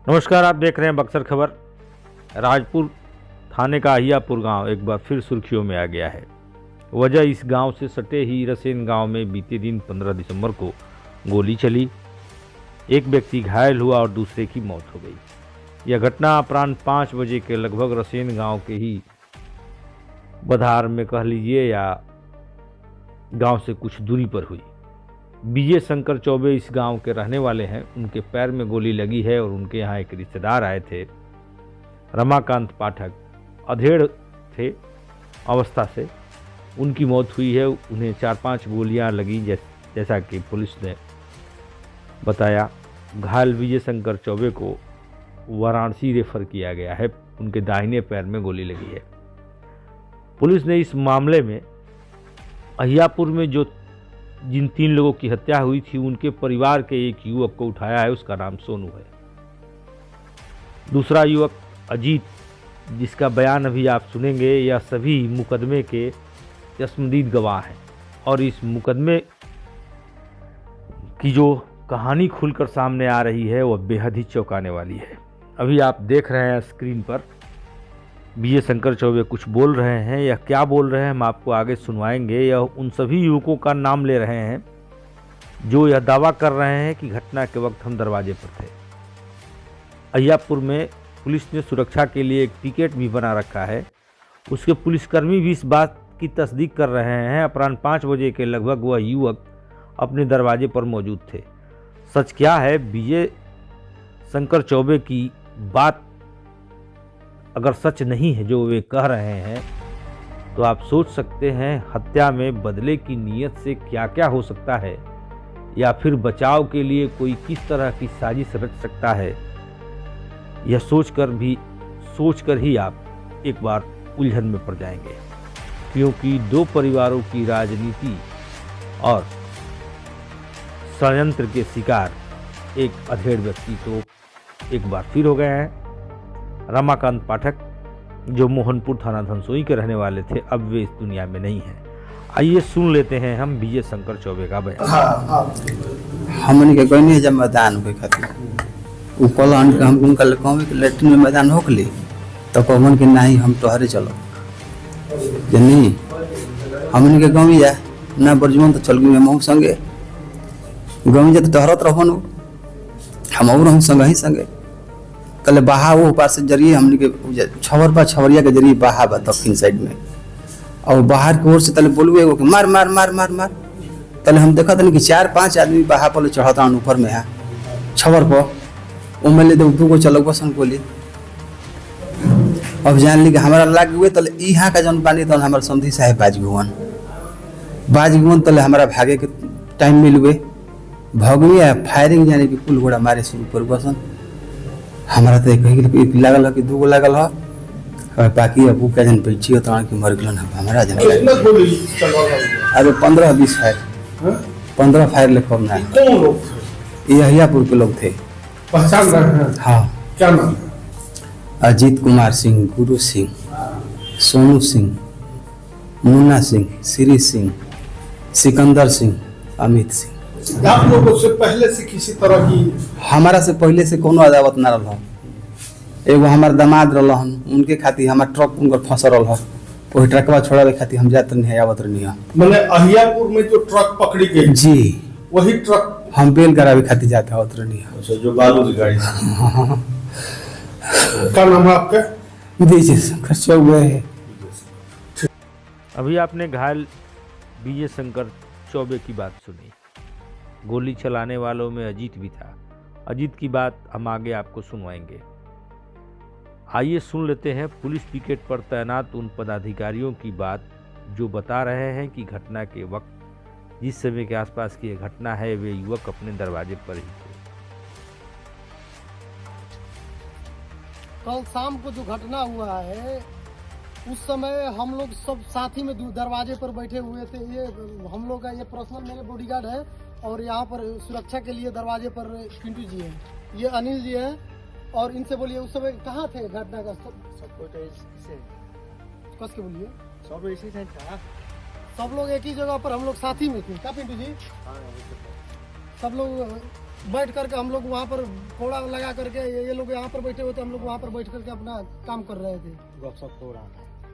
नमस्कार, आप देख रहे हैं बक्सर खबर। राजपुर थाने का अहियापुर गांव एक बार फिर सुर्खियों में आ गया है। वजह इस गांव से सटे ही रसेन गांव में बीते दिन 15 दिसंबर को गोली चली। एक व्यक्ति घायल हुआ और दूसरे की मौत हो गई। यह घटना अपराह्न 5 बजे के लगभग रसेन गांव के ही बधार में कह लीजिए या गांव से कुछ दूरी पर हुई। विजय शंकर चौबे इस गांव के रहने वाले हैं। उनके पैर में गोली लगी है और उनके यहाँ एक रिश्तेदार आए थे, रमाकांत पाठक, अधेड़ थे अवस्था से। उनकी मौत हुई है। उन्हें 4-5 गोलियां लगी जैसा कि पुलिस ने बताया। घायल विजय शंकर चौबे को वाराणसी रेफर किया गया है। उनके दाहिने पैर में गोली लगी है। पुलिस ने इस मामले में अहियापुर में जिन 3 लोगों की हत्या हुई थी उनके परिवार के एक युवक को उठाया है। उसका नाम सोनू है। दूसरा युवक अजीत, जिसका बयान अभी आप सुनेंगे, यह सभी मुकदमे के चश्मदीद गवाह हैं और इस मुकदमे की जो कहानी खुलकर सामने आ रही है वह बेहद ही चौंकाने वाली है। अभी आप देख रहे हैं स्क्रीन पर विजय शंकर चौबे कुछ बोल रहे हैं। यह क्या बोल रहे हैं हम आपको आगे सुनवाएंगे। यह उन सभी युवकों का नाम ले रहे हैं जो यह दावा कर रहे हैं कि घटना के वक्त हम दरवाजे पर थे। अहियापुर में पुलिस ने सुरक्षा के लिए एक टिकट भी बना रखा है। उसके पुलिसकर्मी भी इस बात की तस्दीक कर रहे हैं। अपराह्न 5 बजे के लगभग वह युवक अपने दरवाजे पर मौजूद थे। सच क्या है, विजय शंकर चौबे की बात अगर सच नहीं है जो वे कह रहे हैं तो आप सोच सकते हैं हत्या में बदले की नीयत से क्या क्या हो सकता है, या फिर बचाव के लिए कोई किस तरह की साजिश रच सकता है। यह सोचकर ही आप एक बार उलझन में पड़ जाएंगे, क्योंकि 2 परिवारों की राजनीति और षड्यंत्र के शिकार एक अधेड़ व्यक्ति तो एक बार फिर हो गए हैं। रमाकांत पाठक, जो मोहनपुर थाना धनसोई के रहने वाले थे, अब वे इस दुनिया में नहीं हैं। आइए सुन लेते हैं हम विजय शंकर चौबे का बयान। हमन के कोई नहीं जब मैदान होके खातिर उ कलन के हम उनका कहवे कि लेटरिन में मैदान होकली तो कहवन के नहीं हम तोहरे चलो जे नहीं हमन के गाँव जा ना बरजुमन तो चल गई हम संगे गाँव जा तो तोहरत रहन हम और हम संग ही संगे कल बहा वो पास से जरिए हमने के छवर पर छवरिया के जरिए बहा बा दक्षिण साइड में और बाहर की ओर से तले बोलवे एगो मार मार मार मार मार तले हम देखा था कि 4-5 आदमी बहा पर चढ़ता ऊपर में है छवर पर उमले 2 चलक बसन गोली। अब जान ली कि हमारा लाग हुए तले यहाँ का जन पानी तो हमारे संधी साहेब बाजगुवन तले हमारा भागे के टाइम मिल हुए भगवे फायरिंग जाने की कुल घोड़ा मारे शुरू कर बसन। हमारा तो एक लागल है कि 2 लागल है और बाकी अब का जन बैठी हो तो मर गलन हमारा जन अरे 15-20 फायर 15 फायर ले कम ना। ये अहियापुर के लोग थे। पहचान रहे हैं? हाँ। क्या नाम? अजीत कुमार सिंह, गुरु सिंह, सोनू सिंह, मुन्ना सिंह, श्री सिंह, सिकंदर सिंह, अमित सिंह। आप लोगों से पहले से किसी तरह की? हमारा से पहले से कोनो अदावत ना रहा। एगो हमार दामाद रहन उनके खातिर हमार ट्रक उनकर फंसल रहा वही ट्रकवा छोड़ावे खातिर हम जात नहीं आवत रहनी। मैंने अहियापुर में जो ट्रक पकड़ी गई जी वही ट्रक हम बेल करावे खातिर जाते आवत रहनी। अच्छा, जो बालू की गाड़ी क्या नाम है आपका? विजय शंकर चौबे। अभी आपने घायल विजय शंकर चौबे की बात सुनी। गोली चलाने वालों में अजीत भी था। अजीत की बात हम आगे आपको सुनवाएंगे। आइए सुन लेते हैं पुलिस पिकेट पर तैनात उन पदाधिकारियों की बात जो बता रहे हैं कि घटना के वक्त जिस समय के आसपास की घटना है वे युवक अपने दरवाजे पर ही थे। कल शाम को जो घटना हुआ है उस समय हम लोग सब साथी में दरवाजे पर बैठे हुए थे। ये हम लोग का ये पर्सनल मेरे बॉडीगार्ड है और यहाँ पर सुरक्षा के लिए दरवाजे पर पिंटू जी हैं, ये अनिल जी हैं। और इनसे बोलिए उस समय कहाँ थे घटना का? कस के बोलिए। सब ऐसे था। सब लोग एक ही जगह पर हम लोग साथी में थे क्या पिंटू जी? सब लोग बैठ करके हम लोग वहाँ पर कोड़ा लगा करके ये लोग यहाँ पर बैठे हुए थे, हम लोग वहाँ पर बैठ करके अपना काम कर रहे थे।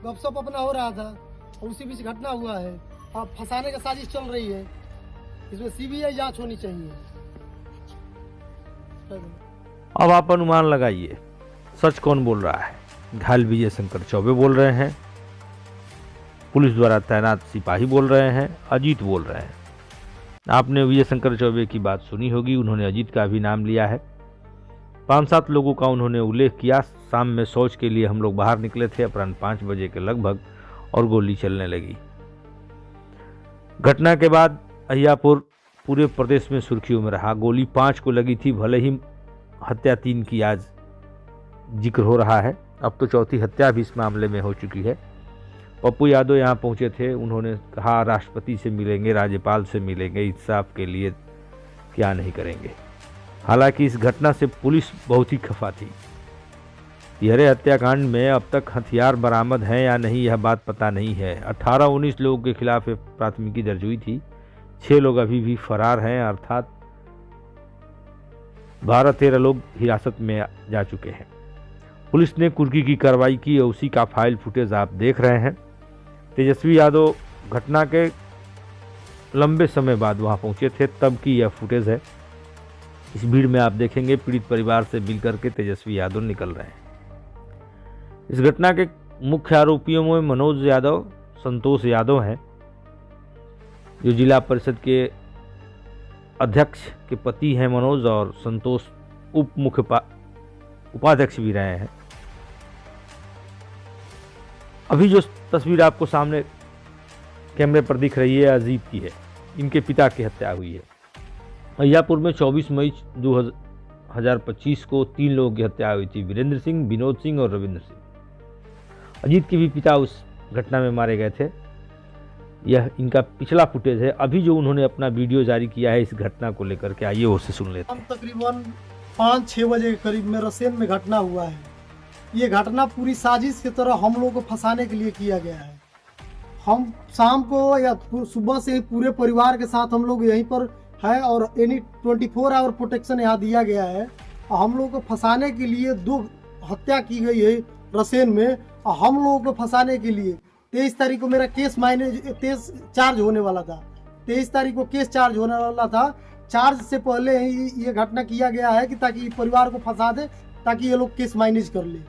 गपशप अपना हो रहा था और उसी बीच घटना हुआ है। अब फंसाने की साजिश चल रही है, इसमें सीबीआई जांच होनी चाहिए। अब आप अनुमान लगाइए सच कौन बोल रहा है। घायल विजय शंकर चौबे बोल रहे हैं, पुलिस द्वारा तैनात सिपाही बोल रहे हैं, अजीत बोल रहे हैं। आपने विजय शंकर चौबे की बात सुनी होगी, उन्होंने अजीत का भी नाम लिया है। 5-7 लोगों का उन्होंने उल्लेख किया। शाम में शौच के लिए हम लोग बाहर निकले थे अपराह्न 5 बजे के लगभग और गोली चलने लगी। घटना के बाद अहियापुर पूरे प्रदेश में सुर्खियों में रहा। गोली 5 को लगी थी, भले ही हत्या 3 की आज जिक्र हो रहा है, अब तो चौथी हत्या भी इस मामले में हो चुकी है। पप्पू यादव यहाँ पहुँचे थे, उन्होंने कहा राष्ट्रपति से मिलेंगे, राज्यपाल से मिलेंगे, इंसाफ के लिए क्या नहीं करेंगे। हालांकि इस घटना से पुलिस बहुत ही खफा थी। तिहरे हत्याकांड में अब तक हथियार बरामद हैं या नहीं यह बात पता नहीं है। 18-19 लोगों के खिलाफ प्राथमिकी दर्ज हुई थी, 6 लोग अभी भी फरार हैं, अर्थात 12-13 लोग हिरासत में जा चुके हैं। पुलिस ने कुर्की की कार्रवाई की और उसी का फाइल फुटेज आप देख रहे हैं। तेजस्वी यादव घटना के लंबे समय बाद वहां पहुंचे थे, तब की यह फुटेज है। इस भीड़ में आप देखेंगे पीड़ित परिवार से मिलकर के तेजस्वी यादव निकल रहे हैं। इस घटना के मुख्य आरोपियों में मनोज यादव, संतोष यादव हैं, जो जिला परिषद के अध्यक्ष के पति हैं मनोज, और संतोष उप मुख्य उपाध्यक्ष भी रहे हैं। अभी जो तस्वीर आपको सामने कैमरे पर दिख रही है अजीत की है, इनके पिता की हत्या हुई है। अहियापुर में 24 मई 2025 को 3 लोगों की हत्या हुई थी, वीरेंद्र सिंह, विनोद सिंह और रविंद्र सिंह। अजीत के भी पिता उस घटना में मारे गए थे। यह इनका पिछला फुटेज है। अभी जो उन्होंने अपना वीडियो जारी किया है इस घटना को लेकर के, आइए उससे सुन लेते हैं। तकरीबन 5-6 बजे के करीब में रसेन में घटना हुआ है। ये घटना पूरी साजिश की तरह हम लोगों को फंसाने के लिए किया गया है। हम शाम को या सुबह से ही पूरे परिवार के साथ हम लोग यहीं पर है और एनी 24 आवर प्रोटेक्शन यहाँ दिया गया है। और हम लोगों को फंसाने के लिए 2 हत्या की गई है रसेन में। और हम लोगों को फंसाने के लिए 23 तारीख को मेरा केस चार्ज होने वाला था। 23 तारीख को केस चार्ज होने वाला था। चार्ज से पहले ही ये घटना किया गया है कि ताकि परिवार को फंसा दे, ताकि ये लोग केस मैनेज कर ले।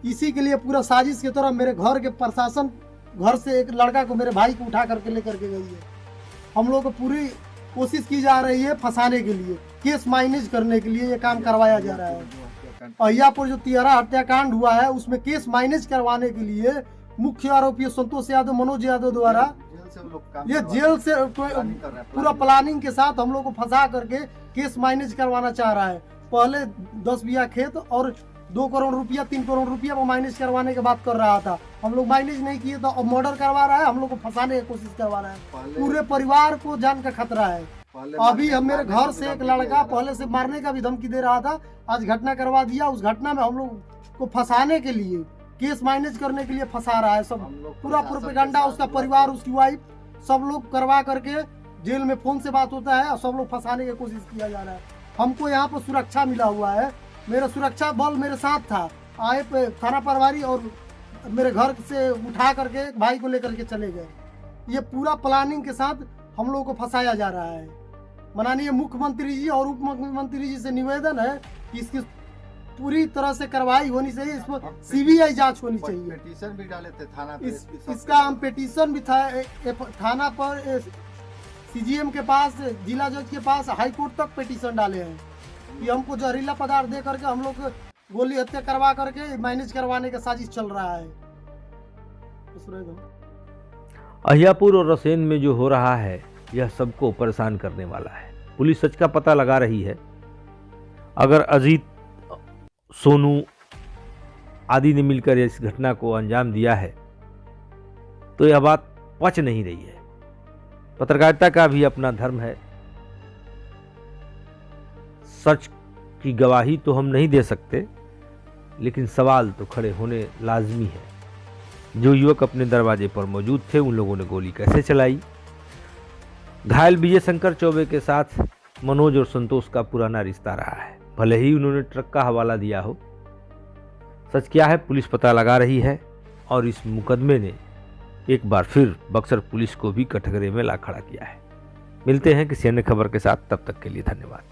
इसी के लिए पूरा साजिश की तरह मेरे घर के प्रशासन घर से एक लड़का को, मेरे भाई को उठा करके लेकर के गई है। हम लोग को पूरी कोशिश की जा रही है फंसाने के लिए, केस मैनेज करने के लिए ये काम करवाया जा रहा है। अहियापुर जो तिहरा हत्याकांड हुआ है उसमें केस मैनेज करवाने के लिए मुख्य आरोपी संतोष यादव, मनोज यादव द्वारा ये जेल से पूरा प्लानिंग के साथ हम लोग को फंसा करके केस मैनेज करवाना चाह रहा है। पहले 10 बीघा खेत और 2 करोड़ रुपया 3 करोड़ रुपया वो मैनेज करवाने की बात कर रहा था। हम लोग मैनेज नहीं किए तो अब मर्डर करवा रहा है, हम लोग को फंसाने की कोशिश करवा रहा है। पूरे परिवार को जान का खतरा है। अभी हम मेरे घर से एक लड़का पहले से मारने का भी धमकी दे रहा था, आज घटना करवा दिया। उस घटना में हम लोग को फंसाने के लिए, केस मैनेज करने के लिए फंसा रहा है। सब पूरा प्रोपेगेंडा, उसका परिवार, उसकी वाइफ, सब लोग करवा करके जेल में फोन से बात होता है और सब लोग फंसाने की कोशिश किया जा रहा है। हमको यहाँ पर सुरक्षा मिला हुआ है, मेरा सुरक्षा बल मेरे साथ था। आए पे थाना प्रभारी और मेरे घर से उठा करके भाई को लेकर के चले गए। ये पूरा प्लानिंग के साथ हम लोगों को फंसाया जा रहा है। माननीय मुख्यमंत्री जी और उप मुख्यमंत्री जी से निवेदन है कि इसकी पूरी तरह से कार्रवाई होनी चाहिए, इसमें सीबीआई जांच होनी चाहिए। पिटीशन भी डाले थे थाना पे, इसका हम पिटीशन भी था थाना पर, सीजीएम के पास, जिला जज के पास, हाई कोर्ट तक पिटीशन डाले हैं कि हमको जहरीला पदार्थ दे करके हम लोग गोली हत्या करवा करके मैनेज करवाने का साजिश चल रहा है। अहियापुर और रसेन में जो हो रहा है यह सबको परेशान करने वाला है। पुलिस सच का पता लगा रही है। अगर अजीत, सोनू आदि ने मिलकर इस घटना को अंजाम दिया है तो यह बात पच नहीं रही है। पत्रकारिता का भी अपना धर्म है। सच की गवाही तो हम नहीं दे सकते, लेकिन सवाल तो खड़े होने लाजमी है। जो युवक अपने दरवाजे पर मौजूद थे उन लोगों ने गोली कैसे चलाई? घायल विजय शंकर चौबे के साथ मनोज और संतोष का पुराना रिश्ता रहा है, भले ही उन्होंने ट्रक का हवाला दिया हो। सच क्या है पुलिस पता लगा रही है और इस मुकदमे ने एक बार फिर बक्सर पुलिस को भी कटघरे में ला खड़ा किया है। मिलते हैं किसी अन्य खबर के साथ, तब तक के लिए धन्यवाद।